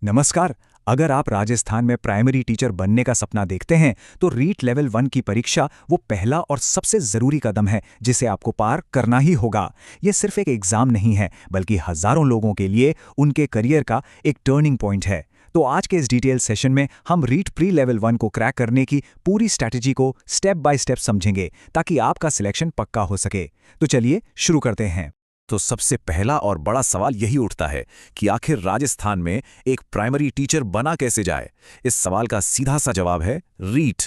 नमस्कार। अगर आप राजस्थान में प्राइमरी टीचर बनने का सपना देखते हैं तो रीट लेवल 1 की परीक्षा वो पहला और सबसे ज़रूरी कदम है जिसे आपको पार करना ही होगा। ये सिर्फ एक एग्ज़ाम नहीं है बल्कि हज़ारों लोगों के लिए उनके करियर का एक टर्निंग पॉइंट है। तो आज के इस डिटेल सेशन में हम रीट प्री लेवल 1 को क्रैक करने की पूरी स्ट्रैटेजी को स्टेप बाय स्टेप समझेंगे ताकि आपका सिलेक्शन पक्का हो सके। तो चलिए शुरू करते हैं। तो सबसे पहला और बड़ा सवाल यही उठता है कि आखिर राजस्थान में एक प्राइमरी टीचर बना कैसे जाए। इस सवाल का सीधा सा जवाब है रीट।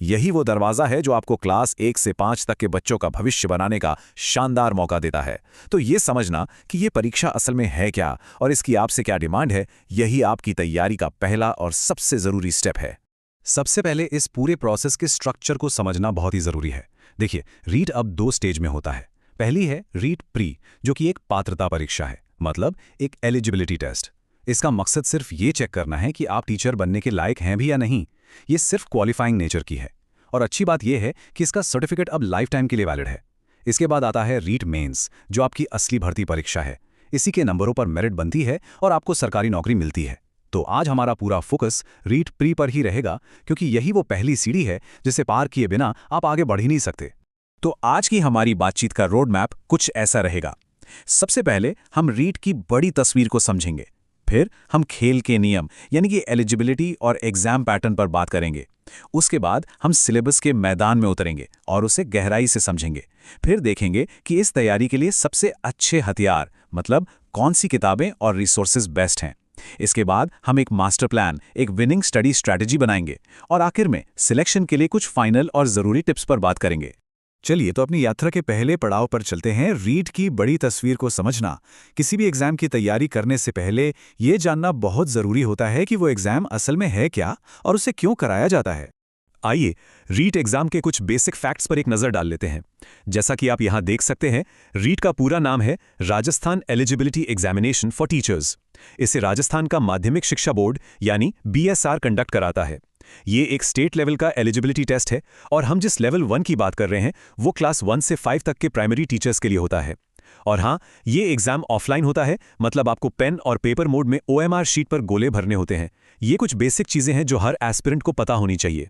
यही वो दरवाज़ा है जो आपको क्लास 1 से 5 तक के बच्चों का भविष्य बनाने का शानदार मौका देता है। तो ये समझना कि ये परीक्षा असल में है क्या और इसकी आपसे क्या डिमांड है, यही आपकी तैयारी का पहला और सबसे ज़रूरी स्टेप है। सबसे पहले इस पूरे प्रोसेस के स्ट्रक्चर को समझना बहुत ही ज़रूरी है। देखिए, रीट अब 2 स्टेज में होता है। पहली है रीट प्री, जो कि एक पात्रता परीक्षा है, मतलब एक एलिजिबिलिटी टेस्ट। इसका मकसद सिर्फ ये चेक करना है कि आप टीचर बनने के लायक हैं भी या नहीं। ये सिर्फ क्वालिफाइंग नेचर की है। और अच्छी बात यह है कि इसका सर्टिफिकेट अब लाइफ टाइम के लिए वैलिड है। इसके बाद आता है रीट मेंस, जो आपकी असली भर्ती परीक्षा है। इसी के नंबरों पर मेरिट बनती है और आपको सरकारी नौकरी मिलती है। तो आज हमारा पूरा फोकस रीट प्री पर ही रहेगा, क्योंकि यही वो पहली सीढ़ी है जिसे पार किए बिना आप आगे बढ़ ही नहीं सकते। तो आज की हमारी बातचीत का रोड मैप कुछ ऐसा रहेगा। सबसे पहले हम रीट की बड़ी तस्वीर को समझेंगे। फिर हम खेल के नियम यानी कि एलिजिबिलिटी और एग्जाम पैटर्न पर बात करेंगे। उसके बाद हम सिलेबस के मैदान में उतरेंगे और उसे गहराई से समझेंगे। फिर देखेंगे कि इस तैयारी के लिए सबसे अच्छे हथियार, मतलब कौन सी किताबें और रिसोर्सेज बेस्ट हैं। इसके बाद हम एक मास्टर प्लान, एक विनिंग स्टडी स्ट्रैटेजी बनाएंगे और आखिर में सिलेक्शन के लिए कुछ फाइनल और ज़रूरी टिप्स पर बात करेंगे। चलिए तो अपनी यात्रा के पहले पड़ाव पर चलते हैं, रीट की बड़ी तस्वीर को समझना। किसी भी एग्जाम की तैयारी करने से पहले ये जानना बहुत ज़रूरी होता है कि वो एग्जाम असल में है क्या और उसे क्यों कराया जाता है। आइए रीट एग्जाम के कुछ बेसिक फैक्ट्स पर एक नज़र डाल लेते हैं। जैसा कि आप यहाँ देख सकते हैं, रीट का पूरा नाम है Rajasthan eligibility examination for teachers. इसे राजस्थान का माध्यमिक शिक्षा बोर्ड यानी BSR कंडक्ट कराता है। ये एक स्टेट लेवल का एलिजिबिलिटी टेस्ट है और हम जिस लेवल 1 की बात कर रहे हैं वो क्लास 1 से 5 तक के प्राइमरी टीचर्स के लिए होता है। और हाँ, ये एग्जाम ऑफलाइन होता है, मतलब आपको पेन और पेपर मोड में OMR शीट पर गोले भरने होते हैं। ये कुछ बेसिक चीज़ें हैं जो हर एस्पिरेंट को पता होनी चाहिए।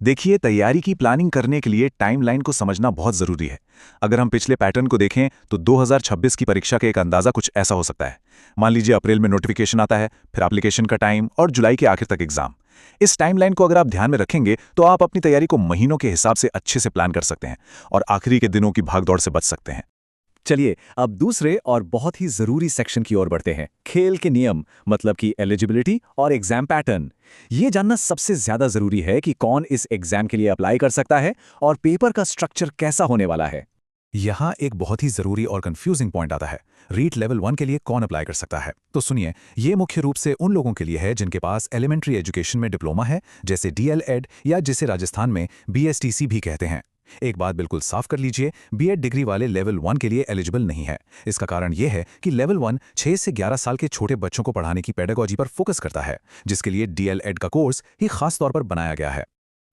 देखिए, तैयारी की प्लानिंग करने के लिए टाइमलाइन को समझना बहुत ज़रूरी है। अगर हम पिछले पैटर्न को देखें तो 2026 की परीक्षा का एक अंदाज़ा कुछ ऐसा हो सकता है। मान लीजिए अप्रैल में नोटिफिकेशन आता है, फिर एप्लीकेशन का टाइम और जुलाई के आखिर तक एग्जाम। इस टाइमलाइन को अगर आप ध्यान में रखेंगे तो आप अपनी तैयारी को महीनों के हिसाब से अच्छे से प्लान कर सकते हैं और आखिरी के दिनों की भागदौड़ से बच सकते हैं। चलिए अब दूसरे और बहुत ही ज़रूरी सेक्शन की ओर बढ़ते हैं, खेल के नियम, मतलब कि एलिजिबिलिटी और एग्जाम पैटर्न। ये जानना सबसे ज़्यादा ज़रूरी है कि कौन इस एग्जाम के लिए अप्लाई कर सकता है और पेपर का स्ट्रक्चर कैसा होने वाला है। यहाँ एक बहुत ही ज़रूरी और कंफ्यूजिंग पॉइंट आता है, रीट लेवल 1 के लिए कौन अप्लाई कर सकता है। तो सुनिए, ये मुख्य रूप से उन लोगों के लिए है जिनके पास एलिमेंट्री एजुकेशन में डिप्लोमा है, जैसे DL.Ed या जिसे राजस्थान में BSTC भी कहते हैं। एक बात बिल्कुल साफ कर लीजिए, B.Ed डिग्री वाले लेवल 1 के लिए एलिजिबल नहीं है। इसका कारण यह है कि लेवल 1 6 से 11 साल के छोटे बच्चों को पढ़ाने की पेडागोजी पर फोकस करता है, जिसके लिए DL.Ed का कोर्स ही खास तौर पर बनाया गया है।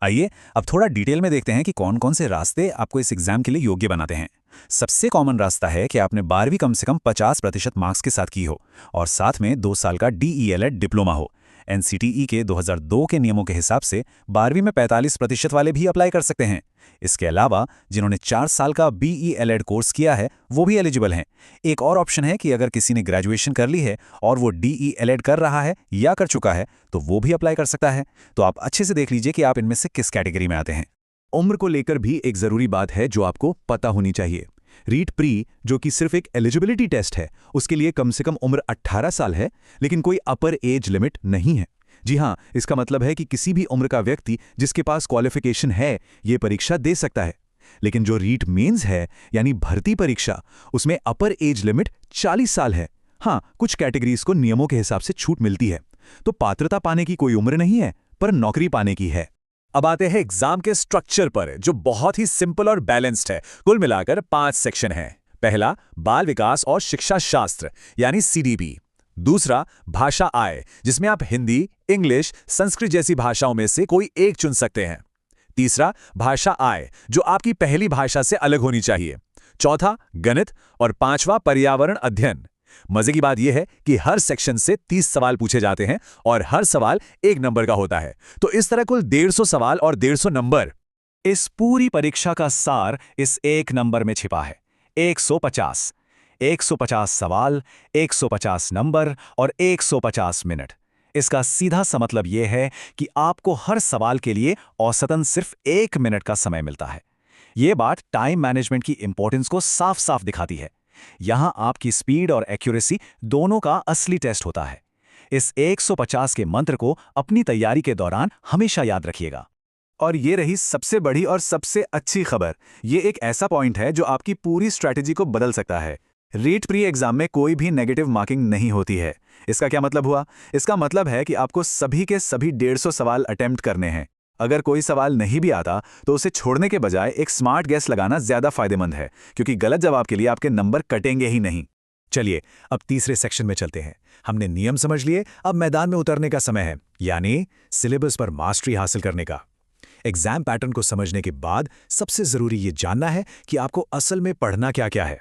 आइए अब थोड़ा डिटेल में देखते हैं कि कौन कौन से रास्ते आपको इस एग्जाम के लिए योग्य बनाते हैं। सबसे कॉमन रास्ता है कि आपने 12वीं कम से कम 50% मार्क्स के साथ की हो और साथ में 2 साल का DELED डिप्लोमा हो। NCTE के 2002 के नियमों के हिसाब से 12वीं में 45% वाले भी अप्लाई कर सकते हैं। इसके अलावा जिन्होंने 4 साल का BELED कोर्स किया है वो भी एलिजिबल हैं। एक और ऑप्शन है कि अगर किसी ने ग्रेजुएशन कर ली है और वो DELED कर रहा है या कर चुका है तो वो भी अप्लाई कर सकता है। तो आप अच्छे से देख लीजिए कि आप इनमें से किस कैटेगरी में आते हैं। उम्र को लेकर भी एक ज़रूरी बात है जो आपको पता होनी चाहिए। रीट प्री, जो कि सिर्फ एक एलिजिबिलिटी टेस्ट है, उसके लिए कम से कम उम्र 18 साल है, लेकिन कोई अपर एज लिमिट नहीं है। जी हाँ, इसका मतलब है कि किसी भी उम्र का व्यक्ति जिसके पास क्वालिफिकेशन है ये परीक्षा दे सकता है। लेकिन जो रीट मेंस है यानी भर्ती परीक्षा, उसमें अपर एज लिमिट 40 साल है। हाँ, कुछ कैटेगरीज को नियमों के हिसाब से छूट मिलती है। तो पात्रता पाने की कोई उम्र नहीं है, पर नौकरी पाने की है। अब आते हैं एग्जाम के स्ट्रक्चर पर, जो बहुत ही सिंपल और बैलेंस्ड है। कुल मिलाकर 5 सेक्शन हैं। पहला, बाल विकास और शिक्षा शास्त्र यानी CDB। दूसरा, भाषा आय, जिसमें आप हिंदी, इंग्लिश, संस्कृत जैसी भाषाओं में से कोई एक चुन सकते हैं। तीसरा, भाषा आय, जो आपकी पहली भाषा से अलग होनी चाहिए। चौथा, गणित और 5वां पर्यावरण अध्ययन। मजे की बात यह है कि हर सेक्शन से 30 सवाल पूछे जाते हैं और हर सवाल 1 नंबर का होता है। तो इस तरह कुल 150 सवाल और 150 नंबर। इस पूरी परीक्षा का सार इस एक नंबर में छिपा है, 150। 150 सवाल, 150 नंबर और 150 मिनट। इसका सीधा सा मतलब यह है कि आपको हर सवाल के लिए औसतन सिर्फ 1 मिनट का समय मिलता है। ये बात टाइम मैनेजमेंट की इंपॉर्टेंस को साफ साफ दिखाती है। यहां आपकी स्पीड और एक्यूरेसी दोनों का असली टेस्ट होता है। इस 150 के मंत्र को अपनी तैयारी के दौरान हमेशा याद रखिएगा। और ये रही सबसे बड़ी और सबसे अच्छी खबर। ये एक ऐसा पॉइंट है जो आपकी पूरी स्ट्रैटेजी को बदल सकता है। रीट प्री एग्जाम में कोई भी नेगेटिव मार्किंग नहीं होती है। इसका क्या मतलब हुआ? इसका मतलब है कि आपको सभी के सभी 150 सवाल अटेम्प्ट करने हैं। अगर कोई सवाल नहीं भी आता तो उसे छोड़ने के बजाय एक स्मार्ट गेस लगाना ज्यादा फायदेमंद है, क्योंकि गलत जवाब के लिए आपके नंबर कटेंगे ही नहीं। चलिए अब तीसरे सेक्शन में चलते हैं। हमने नियम समझ लिए, अब मैदान में उतरने का समय है, यानी सिलेबस पर मास्टरी हासिल करने का। एग्जाम पैटर्न को समझने के बाद सबसे जरूरी ये जानना है कि आपको असल में पढ़ना क्या क्या है।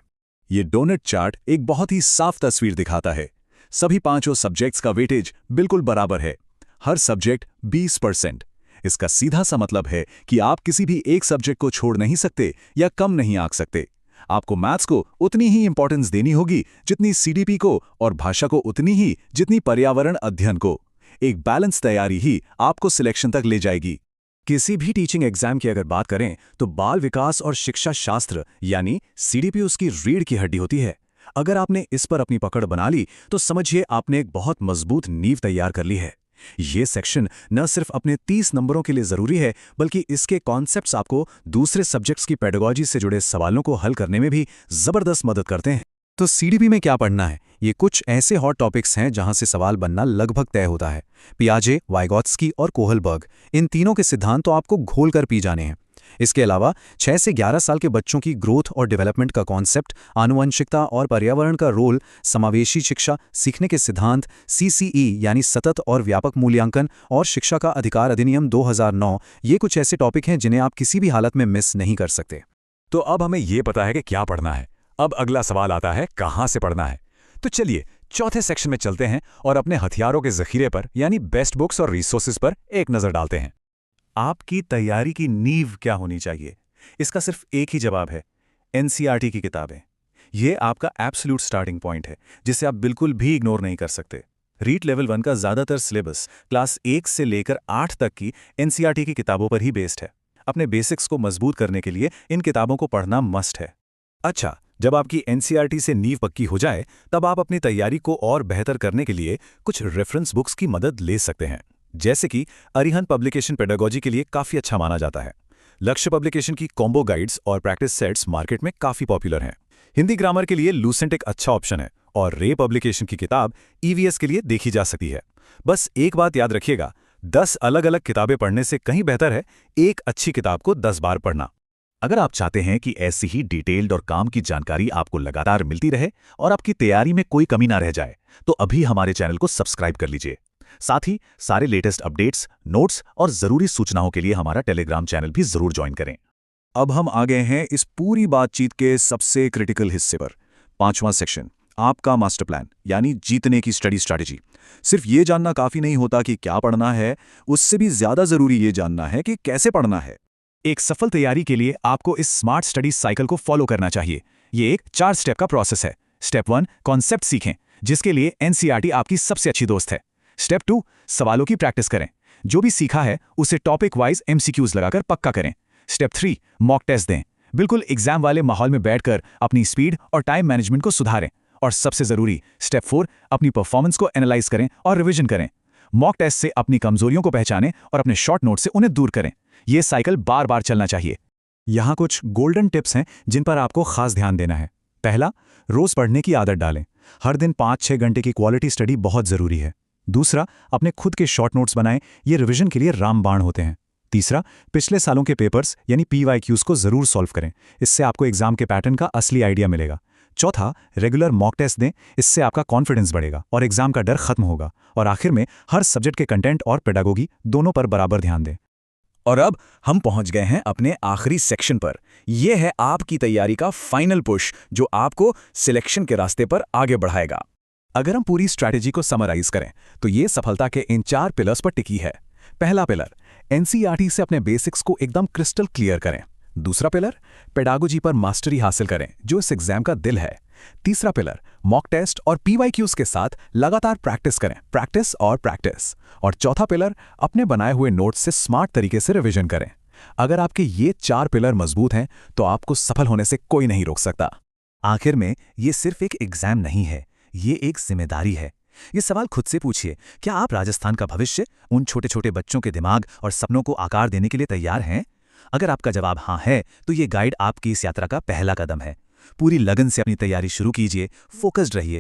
ये डोनट चार्ट एक बहुत ही साफ तस्वीर दिखाता है। सभी 5 सब्जेक्ट्स का वेटेज बिल्कुल बराबर है, हर सब्जेक्ट 20%। इसका सीधा सा मतलब है कि आप किसी भी एक सब्जेक्ट को छोड़ नहीं सकते या कम नहीं आंक सकते। आपको मैथ्स को उतनी ही इंपॉर्टेंस देनी होगी जितनी सीडीपी को, और भाषा को उतनी ही जितनी पर्यावरण अध्ययन को। एक बैलेंस तैयारी ही आपको सिलेक्शन तक ले जाएगी। किसी भी टीचिंग एग्जाम की अगर बात करें तो बाल विकास और शिक्षा शास्त्र यानी सीडीपी उसकी रीढ़ की हड्डी होती है। अगर आपने इस पर अपनी पकड़ बना ली तो समझिए आपने एक बहुत मजबूत नींव तैयार कर ली है। ये सेक्शन न सिर्फ अपने 30 नंबरों के लिए जरूरी है, बल्कि इसके कॉन्सेप्ट्स आपको दूसरे सब्जेक्ट्स की पेडागॉजी से जुड़े सवालों को हल करने में भी जबरदस्त मदद करते हैं। तो सीडीपी में क्या पढ़ना है? ये कुछ ऐसे हॉट टॉपिक्स हैं जहां से सवाल बनना लगभग तय होता है। पियाजे, वाइगॉत्स्की और कोहलबर्ग, इन तीनों के सिद्धांत तो आपको घोल कर पी जाने हैं। इसके अलावा 6 से 11 साल के बच्चों की ग्रोथ और डेवलपमेंट का कॉन्सेप्ट, आनुवंशिकता और पर्यावरण का रोल, समावेशी शिक्षा, सीखने के सिद्धांत, सीसीई यानी सतत और व्यापक मूल्यांकन, और शिक्षा का अधिकार अधिनियम 2009, ये कुछ ऐसे टॉपिक हैं जिन्हें आप किसी भी हालत में मिस नहीं कर सकते। तो अब हमें ये पता है कि क्या पढ़ना है। अब अगला सवाल आता है कहां से पढ़ना है। तो चलिए चौथे सेक्शन में चलते हैं और अपने हथियारों के जखीरे पर यानी बेस्ट बुक्स और रिसोर्सेज पर एक नजर डालते हैं। आपकी तैयारी की नींव क्या होनी चाहिए? इसका सिर्फ एक ही जवाब है, एनसीईआरटी की किताबें। ये आपका एब्सोल्यूट स्टार्टिंग पॉइंट है जिसे आप बिल्कुल भी इग्नोर नहीं कर सकते। रीट लेवल 1 का ज्यादातर सिलेबस क्लास 1 से लेकर 8 तक की एनसीईआरटी की किताबों पर ही बेस्ड है। अपने बेसिक्स को मजबूत करने के लिए इन किताबों को पढ़ना मस्ट है। अच्छा, जब आपकी एनसीईआरटी से नींव पक्की हो जाए तब आप अपनी तैयारी को और बेहतर करने के लिए कुछ रेफरेंस बुक्स की मदद ले सकते हैं, जैसे कि अरिहंत पब्लिकेशन पेडागॉजी के लिए काफी अच्छा माना जाता है। लक्ष्य पब्लिकेशन की कॉम्बो गाइड्स और प्रैक्टिस सेट्स मार्केट में काफी पॉपुलर हैं। हिंदी ग्रामर के लिए लूसेंट एक अच्छा ऑप्शन है और रे पब्लिकेशन की किताब ईवीएस के लिए देखी जा सकती है। बस एक बात याद रखिएगा, 10 अलग अलग किताबें पढ़ने से कहीं बेहतर है एक अच्छी किताब को 10 बार पढ़ना। अगर आप चाहते हैं कि ऐसी ही डिटेल्ड और काम की जानकारी आपको लगातार मिलती रहे और आपकी तैयारी में कोई कमी ना रह जाए, तो अभी हमारे चैनल को सब्सक्राइब कर लीजिए। साथ ही सारे लेटेस्ट अपडेट्स, नोट्स और जरूरी सूचनाओं के लिए हमारा टेलीग्राम चैनल भी जरूर ज्वाइन करें। अब हम आ गए हैं इस पूरी बातचीत के सबसे क्रिटिकल हिस्से पर, 5वां सेक्शन, आपका मास्टर प्लान यानी जीतने की स्टडी स्ट्रैटेजी। सिर्फ ये जानना काफी नहीं होता कि क्या पढ़ना है, उससे भी ज्यादा जरूरी ये जानना है कि कैसे पढ़ना है। एक सफल तैयारी के लिए आपको इस स्मार्ट स्टडी साइकिल को फॉलो करना चाहिए। ये एक 4 स्टेप का प्रोसेस है। स्टेप 1, कॉन्सेप्ट सीखें, जिसके लिए एनसीईआरटी आपकी सबसे अच्छी दोस्त है। स्टेप 2, सवालों की प्रैक्टिस करें, जो भी सीखा है उसे टॉपिक वाइज एमसीक्यूज लगाकर पक्का करें। स्टेप 3, मॉक टेस्ट दें, बिल्कुल एग्जाम वाले माहौल में बैठकर अपनी स्पीड और टाइम मैनेजमेंट को सुधारें। और सबसे जरूरी स्टेप 4, अपनी परफॉर्मेंस को एनालाइज करें और रिवीजन करें। मॉक टेस्ट से अपनी कमजोरियों को पहचानें और अपने शॉर्ट नोट से उन्हें दूर करें। यह साइकिल बार बार चलना चाहिए। यहाँ कुछ गोल्डन टिप्स हैं जिन पर आपको खास ध्यान देना है। पहला, रोज पढ़ने की आदत डालें। हर दिन 5-6 घंटे की क्वालिटी स्टडी बहुत जरूरी है। दूसरा, अपने खुद के शॉर्ट नोट्स बनाएं, ये रिवीजन के लिए रामबाण होते हैं। तीसरा, पिछले सालों के पेपर्स यानी PYQs को जरूर सॉल्व करें, इससे आपको एग्जाम के पैटर्न का असली आइडिया मिलेगा। चौथा, रेगुलर मॉक टेस्ट दें, इससे आपका कॉन्फिडेंस बढ़ेगा और एग्जाम का डर खत्म होगा। और आखिर में, हर सब्जेक्ट के कंटेंट और पेडागोगी दोनों पर बराबर ध्यान दें। और अब हम पहुंच गए हैं अपने आखिरी सेक्शन पर। यह है आपकी तैयारी का फाइनल पुश जो आपको सिलेक्शन के रास्ते पर आगे बढ़ाएगा। अगर हम पूरी स्ट्रैटेजी को समराइज करें तो ये सफलता के इन 4 पिलर्स पर टिकी है। पहला पिलर, एनसीईआरटी से अपने बेसिक्स को एकदम क्रिस्टल क्लियर करें। दूसरा पिलर, पेडागोजी पर मास्टरी हासिल करें जो इस एग्जाम का दिल है। तीसरा पिलर, मॉक टेस्ट और पीवाईक्यूज के साथ लगातार प्रैक्टिस करें, प्रैक्टिस और प्रैक्टिस। और चौथा पिलर, अपने बनाए हुए नोट्स से स्मार्ट तरीके से रिवीजन करें। अगर आपके ये 4 पिलर मजबूत हैं तो आपको सफल होने से कोई नहीं रोक सकता। आखिर में ये सिर्फ एक एग्जाम नहीं है, ये एक जिम्मेदारी है। ये सवाल खुद से पूछिए, क्या आप राजस्थान का भविष्य, उन छोटे छोटे बच्चों के दिमाग और सपनों को आकार देने के लिए तैयार हैं? अगर आपका जवाब हाँ है तो ये गाइड आपकी इस यात्रा का पहला कदम है। पूरी लगन से अपनी तैयारी शुरू कीजिए, फोकस्ड रहिए